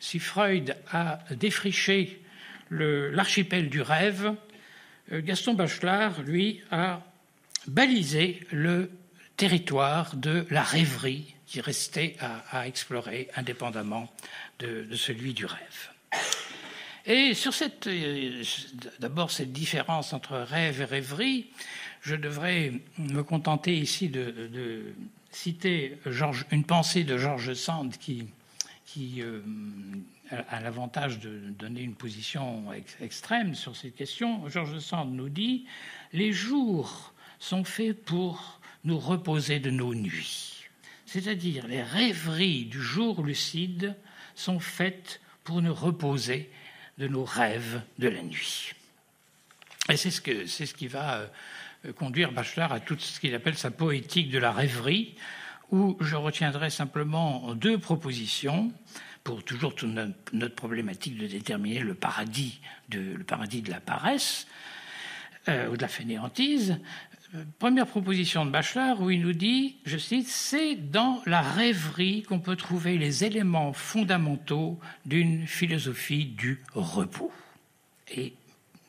si Freud a défriché l'archipel du rêve, Gaston Bachelard, lui, a balisé le territoire de la rêverie qui restait à explorer indépendamment de celui du rêve. Et sur d'abord cette différence entre rêve et rêverie, je devrais me contenter ici de citer une pensée de George Sand qui a l'avantage de donner une position extrême sur cette question. George Sand nous dit « Les jours sont faits pour nous reposer de nos nuits ». C'est-à-dire les rêveries du jour lucide sont faites pour nous reposer de nos rêves de la nuit. Et c'est ce qui va conduire Bachelard à tout ce qu'il appelle sa poétique de la rêverie, où je retiendrai simplement 2 propositions pour toujours toute notre problématique de déterminer le paradis de la paresse ou de la fainéantise. Première proposition de Bachelard où il nous dit, je cite, « C'est dans la rêverie qu'on peut trouver les éléments fondamentaux d'une philosophie du repos. » Et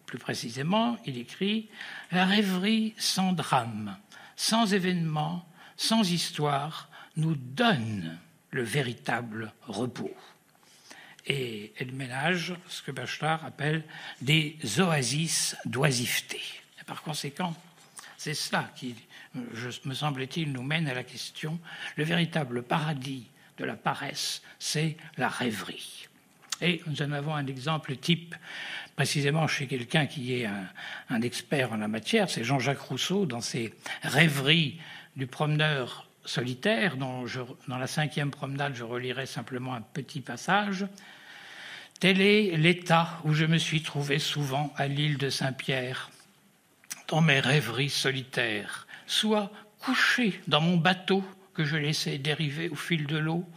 plus précisément, il écrit « La rêverie sans drame, sans événement, sans histoire, nous donne le véritable repos. » Et elle ménage ce que Bachelard appelle des oasis d'oisiveté. Et par conséquent, c'est cela qui, me semble-t-il, nous mène à la question. Le véritable paradis de la paresse, c'est la rêverie. Et nous en avons un exemple type, précisément chez quelqu'un qui est un expert en la matière, c'est Jean-Jacques Rousseau, dans ses rêveries du promeneur solitaire, dans la 5e promenade, je relirai simplement un petit passage. « Tel est l'état où je me suis trouvé souvent à l'île de Saint-Pierre, dans mes rêveries solitaires, soit couché dans mon bateau que je laissais dériver au fil de l'eau,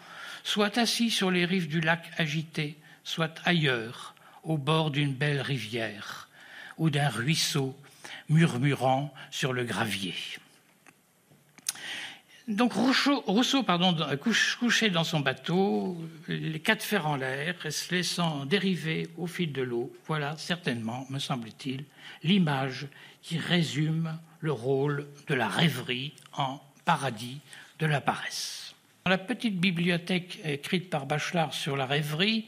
soit assis sur les rives du lac agité, soit ailleurs, au bord d'une belle rivière ou d'un ruisseau murmurant sur le gravier. » Donc Rousseau, couché dans son bateau, les 4 fers en l'air, et se laissant dériver au fil de l'eau, voilà certainement, me semble-t-il, l'image qui résume le rôle de la rêverie en paradis de la paresse. Dans la petite bibliothèque écrite par Bachelard sur la rêverie,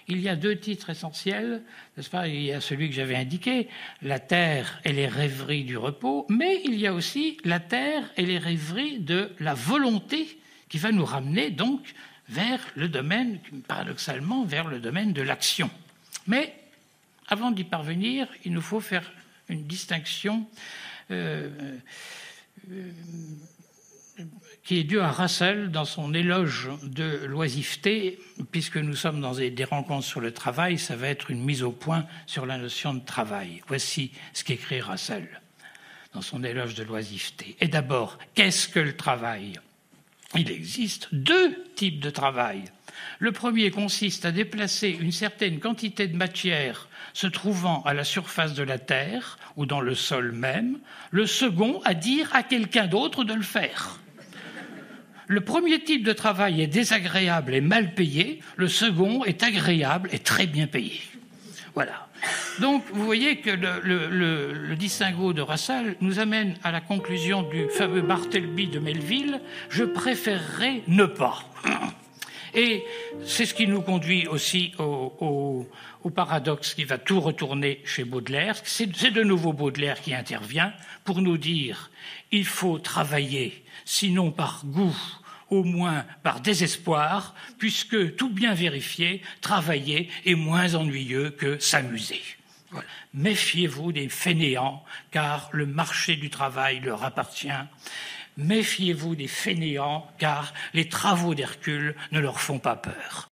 il y a 2 titres essentiels, n'est-ce pas ? Il y a celui que j'avais indiqué, La Terre et les rêveries du repos, mais il y a aussi La Terre et les rêveries de la volonté, qui va nous ramener donc vers le domaine, paradoxalement, vers le domaine de l'action. Mais avant d'y parvenir, il nous faut faire une distinction qui est due à Russell dans son éloge de l'oisiveté, puisque nous sommes dans des rencontres sur le travail, ça va être une mise au point sur la notion de travail. Voici ce qu'écrit Russell dans son éloge de l'oisiveté. Et d'abord, qu'est-ce que le travail ? Il existe 2 types de travail. Le premier consiste à déplacer une certaine quantité de matière se trouvant à la surface de la terre ou dans le sol même. Le second, à dire à quelqu'un d'autre de le faire. Le premier type de travail est désagréable et mal payé. Le second est agréable et très bien payé. Voilà. Donc, vous voyez que le distinguo de Russell nous amène à la conclusion du fameux Bartleby de Melville « Je préférerais ne pas ». Et c'est ce qui nous conduit aussi au paradoxe qui va tout retourner chez Baudelaire. C'est de nouveau Baudelaire qui intervient pour nous dire « Il faut travailler, sinon par goût, au moins par désespoir, puisque, tout bien vérifié, travailler est moins ennuyeux que s'amuser. » Voilà. Méfiez-vous des fainéants, car le marché du travail leur appartient. Méfiez-vous des fainéants, car les travaux d'Hercule ne leur font pas peur.